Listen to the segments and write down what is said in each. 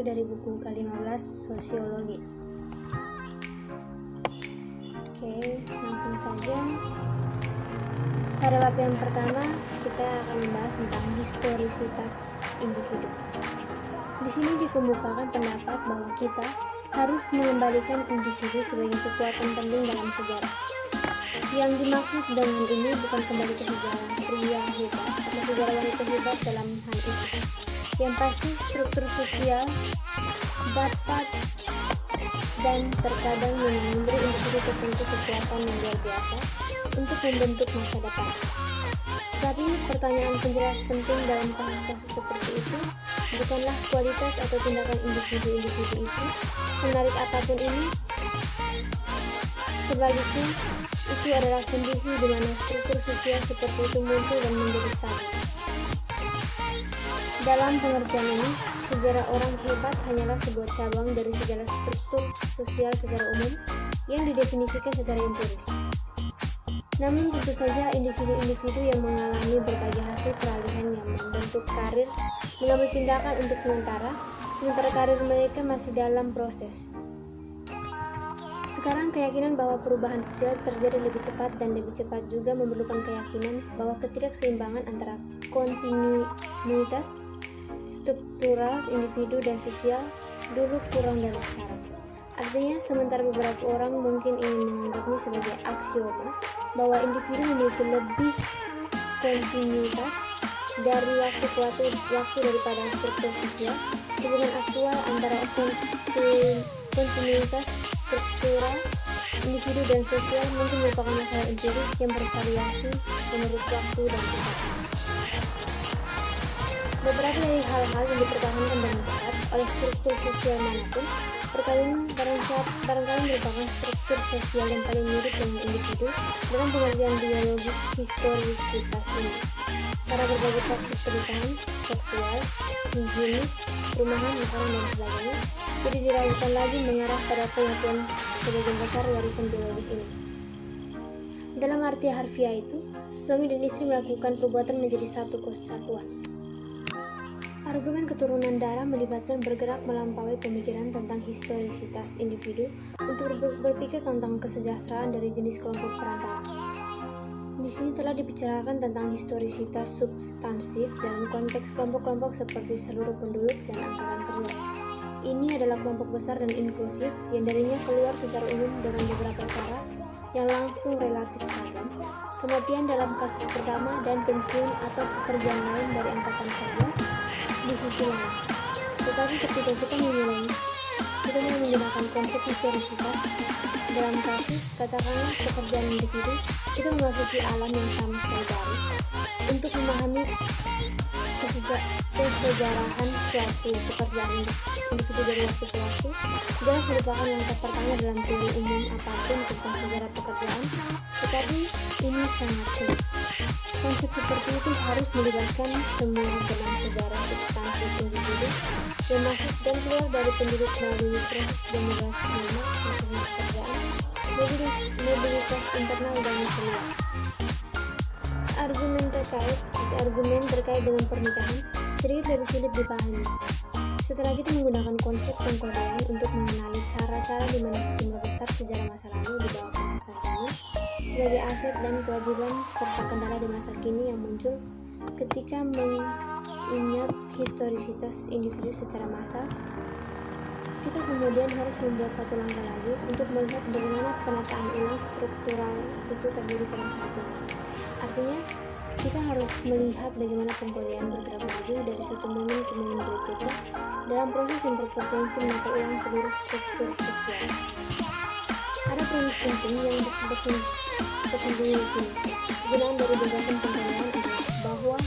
diambil dari buku ke-15 Sosiologi. Oke, langsung saja. Pada bab yang pertama, kita akan membahas tentang historisitas individu. Di sini dikemukakan pendapat bahwa kita harus mengembalikan individu sebagai kekuatan penting dalam sejarah. Yang dimaksud dengan ini bukan kembali ke sejarah pria hebat atau sejarah wanita hebat dalam hal itu. Yang pasti struktur sosial dapat dan terkadang memberi individu tertentu kekuatan yang luar biasa untuk membentuk masa depan. Tapi pertanyaan penjelas penting dalam kasus-kasus seperti itu bukanlah kualitas atau tindakan individu-individu itu, semenarik apapun ini. Sebaliknya, itu adalah kondisi di mana struktur sosial seperti itu muncul dan menjadi stabil. Dalam pengertian ini, sejarah orang hebat hanyalah sebuah cabang dari sejarah struktur sosial secara umum yang didefinisikan secara empiris. Namun tentu saja individu-individu yang mengalami berbagai hasil peralihan yang membentuk karir mengambil tindakan untuk sementara karir mereka masih dalam proses. Sekarang keyakinan bahwa perubahan sosial terjadi lebih cepat dan lebih cepat juga memerlukan keyakinan bahwa ketidakseimbangan antara kontinuitas struktural individu dan sosial dulu kurang dari sekarang. Artinya, sementara beberapa orang mungkin ingin menganggapnya sebagai aksioma bahwa individu memiliki lebih kontinuitas dari waktu ke waktu daripada struktur sosial, hubungan aktual antara kontinuitas struktural individu dan sosial mungkin merupakan masalah empiris yang bervariasi menurut waktu dan tempat. Beberapa dari hal-hal yang dipertahankan dengan ketat oleh struktur sosial manapun, perkawinan barangkali merupakan struktur sosial yang paling mirip dengan individu dalam pengertian biologis historisitas ini. Para berbagai praktik pernikahan, seksual, higienis, rumahan, makanan, dan sebagainya jadi diragukan lagi mengarah pada pengertian sebagian besar warisan biologis ini. Dalam arti harfiah itu, suami dan istri melakukan perbuatan menjadi satu kesatuan. Argumen keturunan darah melibatkan bergerak melampaui pemikiran tentang historisitas individu untuk berpikir tentang kesejahteraan dari jenis kelompok perantara. Di sini telah dibicarakan tentang historisitas substansif dalam konteks kelompok-kelompok seperti seluruh penduduk dan angkatan kerja. Ini adalah kelompok besar dan inklusif yang darinya keluar secara umum dengan beberapa cara yang langsung relatif seragam, kematian dalam kasus pertama dan pensiun atau kepergian lain dari angkatan kerja di sisi lain. Tetapi ketika kita mulai menggunakan konsep historisitas dalam kasus katakanlah pekerjaan individu, kita memasuki alam yang sama sekali baru untuk memahami kesejarahan suatu pekerjaan individu dari waktu ke waktu. Jelas merupakan langkah pertama dalam teori umum apapun tentang sejarah pekerjaan, tetapi ini sangat sulit. Konsep seperti itu harus melibatkan semua benang sejarah substansi individu yang masuk dan keluar dari penduduk melalui proses demografi maksudnya pekerjaan, mobilitas internal dan keluar. Argumen terkait dengan pernikahan sedikit lebih sulit dipahami. Setelah kita menggunakan konsep pengkodean untuk mengenali cara-cara di mana sejumlah besar sejarah masa lalu dibawa ke masa kini sebagai aset dan kewajiban serta kendala di masa kini yang muncul ketika mengingat historisitas individu secara massal, kita kemudian harus membuat satu langkah lagi untuk melihat bagaimana penataan ulang struktural itu terjadi pada saat ini. Artinya, kita harus melihat bagaimana pengkodean bergerak maju dari satu momen ke momen berikutnya dalam proses yang berpotensi menata ulang seluruh struktur sosial. Ada premis penting yang tersembunyi di sini. Gunaan dari gagasan pengkodean adalah bahwa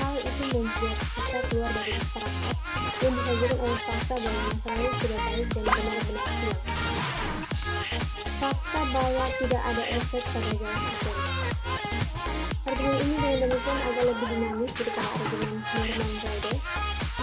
hal itu membuat kita keluar dari masyarakat yang disajikan oleh fakta bahwa masa lalu sudah baik dan benar-benar hilang. Fakta bahwa tidak ada efek pada jalan sosial. Argumen ini dengan demikian agak lebih dinamis daripada argumen Norman Raider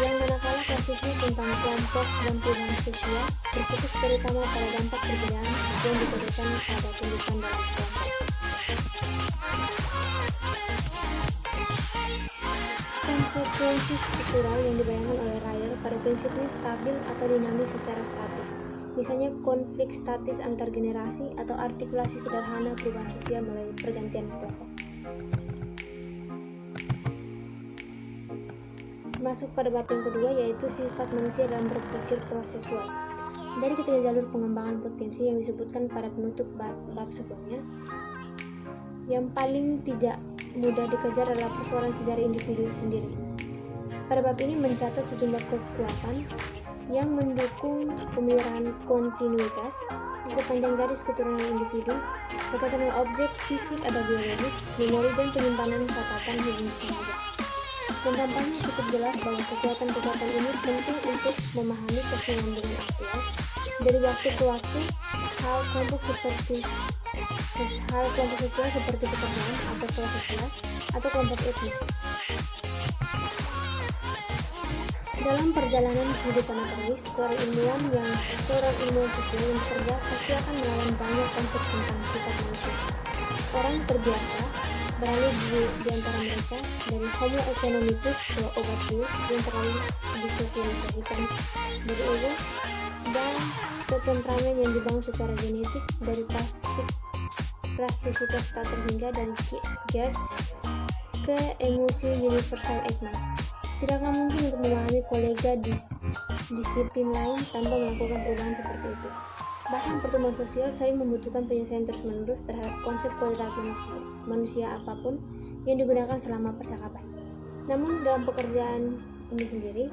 yang manakala klasiknya tentang kelompok dan perubahan sosial berfokus terutama pada dampak perbedaan yang diberikan pada kehidupan dalam kelompok. konsekuensi struktural yang dibayangkan oleh Rider pada prinsipnya stabil atau dinamis secara statis, misalnya konflik statis antar generasi atau artikulasi sederhana perubahan sosial melalui pergantian pokok. Masuk pada bab yang kedua, yaitu sifat manusia dalam berpikir prosesual. Dari ketiga jalur pengembangan potensi yang disebutkan pada penutup bab sebelumnya, yang paling tidak mudah dikejar adalah persoalan sejarah individu sendiri. Pada bab ini mencatat sejumlah kekuatan yang mendukung pemeliharaan kontinuitas di sepanjang garis keturunan individu berkaitan dengan objek fisik atau biologis, memori, dan penyimpanan catatan yang disengaja. Dan tampaknya cukup jelas bahwa kekuatan-kekuatan ini penting untuk memahami kesinambungan aktual dari waktu ke waktu hal kelompok sosial seperti pekerjaan atau kelas sosial atau kelompok etnis. Dalam perjalanan kehidupan akademis, seorang ilmuwan sosial yang bekerja pasti akan melawan banyak konsep tentang sifat manusia. Orang terbiasa beralih di antara mereka dari Homo economicus ke Overviews yang terlalu disosialisasikan dari ego dan ke temperamen yang dibangun secara genetik dari plastisitas tak terhingga dari Geertz ke emosi universal Ekman. Tidaklah mungkin untuk memahami kolega disiplin lain tanpa melakukan perubahan seperti itu. Bahkan pertumbuhan sosial sering membutuhkan penyesuaian terus-menerus terhadap konsep kodrat manusia apapun yang digunakan selama percakapan. Namun dalam pekerjaan ini sendiri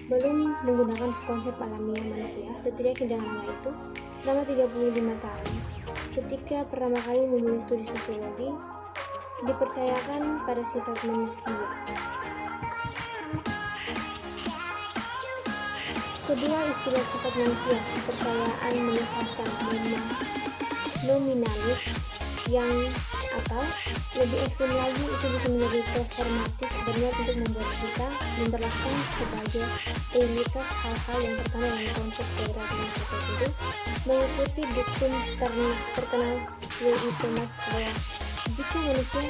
belum menggunakan konsep alamiah manusia setidaknya dengan nama itu selama 35 tahun. Ketika pertama kali memulai studi sosiologi, dipercayakan pada sifat manusia. Kedua istilah sifat manusia, kepercayaan menyesatkan nominalis yang atau lebih ekstrem lagi itu bisa menjadi performatif berniat untuk membuat kita memperlakukan sebagai realitas hal-hal yang terkait dengan konsep kodrat manusia tertentu mengikuti diktum terkenal W.I. Thomas bahwa jika manusia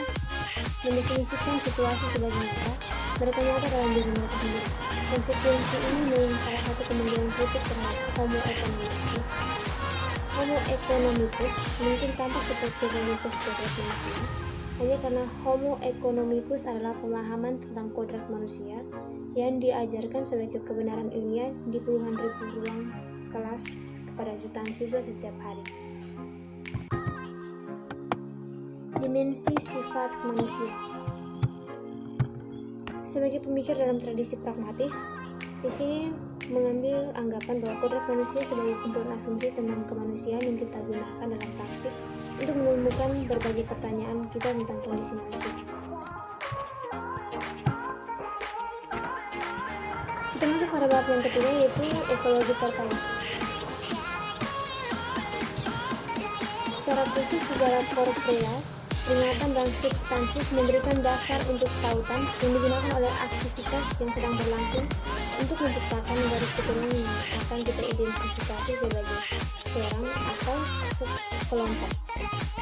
mendefinisikan situasi sebagai nyata, mereka nyata dalam diri mereka sendiri. Konsekuensi ini memang salah satu kemungkinan kritik terhadap Homo economicus. Homo economicus mungkin tampak seperti realitas kodrat manusia hanya karena Homo economicus adalah pemahaman tentang kodrat manusia yang diajarkan sebagai kebenaran ilmiah di puluhan ribu ruang kelas kepada jutaan siswa setiap hari. Dimensi sifat manusia. Sebagai pemikir dalam tradisi pragmatis, di sini mengambil anggapan bahwa kodrat manusia sebagai kumpulan asumsi tentang kemanusiaan yang kita gunakan dalam praktik untuk menemukan berbagai pertanyaan kita tentang kondisi manusia. Kita masuk pada bab yang ketiga, yaitu ekologi terkait. Secara khusus sejarah korporeal, peringatan dan substansif memberikan dasar untuk tautan yang digunakan oleh aktivitas yang sedang berlangsung untuk menciptakan garis keturunan yang akan kita identifikasi sebagai seorang atau sekelompok.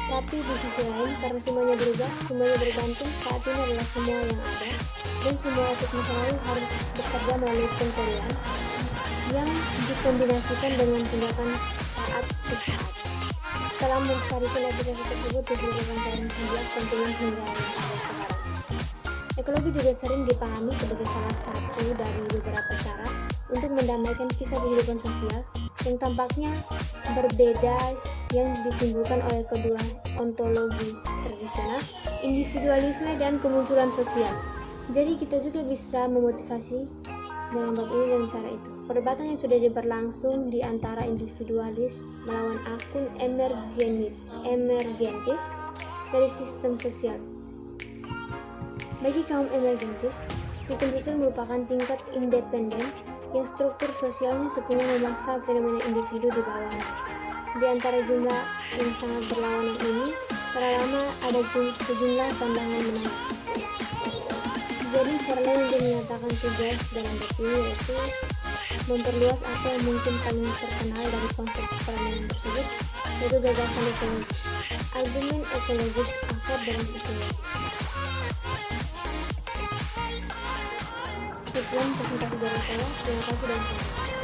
Tapi di sisi lain, karena semuanya berubah, semuanya bergantung, saat ini adalah semua yang ada, dan semua efek masa lalu harus bekerja melalui pengkorean yang dikombinasikan dengan tindakan saat ke saat. Setelah melestarikan aplikasi tersebut di seluruh rangkaian sebelas kontinen hingga yang ada sekarang. Ekologi juga sering dipahami sebagai salah satu dari beberapa cara untuk mendamaikan kisah kehidupan sosial yang tampaknya berbeda yang ditimbulkan oleh kedua ontologi tradisional, individualisme dan kemunculan sosial. Jadi kita juga bisa memotivasi dengan bab ini dengan cara itu. Perdebatan yang sudah berlangsung di antara individualis melawan akun emergentis dari sistem sosial. Bagi kaum emergentis, sistem sosial merupakan tingkat independen yang struktur sosialnya sepenuhnya memaksa fenomena individu di bawahnya. Di antara jumlah yang sangat berlawanan ini, telah lama ada sejumlah pandangan menarik. Jadi cara lain untuk menyatakan tugas dalam bab ini yaitu memperluas apa yang mungkin paling terkenal dari konsep perangan tersebut, yaitu gagasan ekologi. Argumen ekologis akrab dalam sosiologi. Sekian presentasi dari saya. Terima kasih dan sampai jumpa.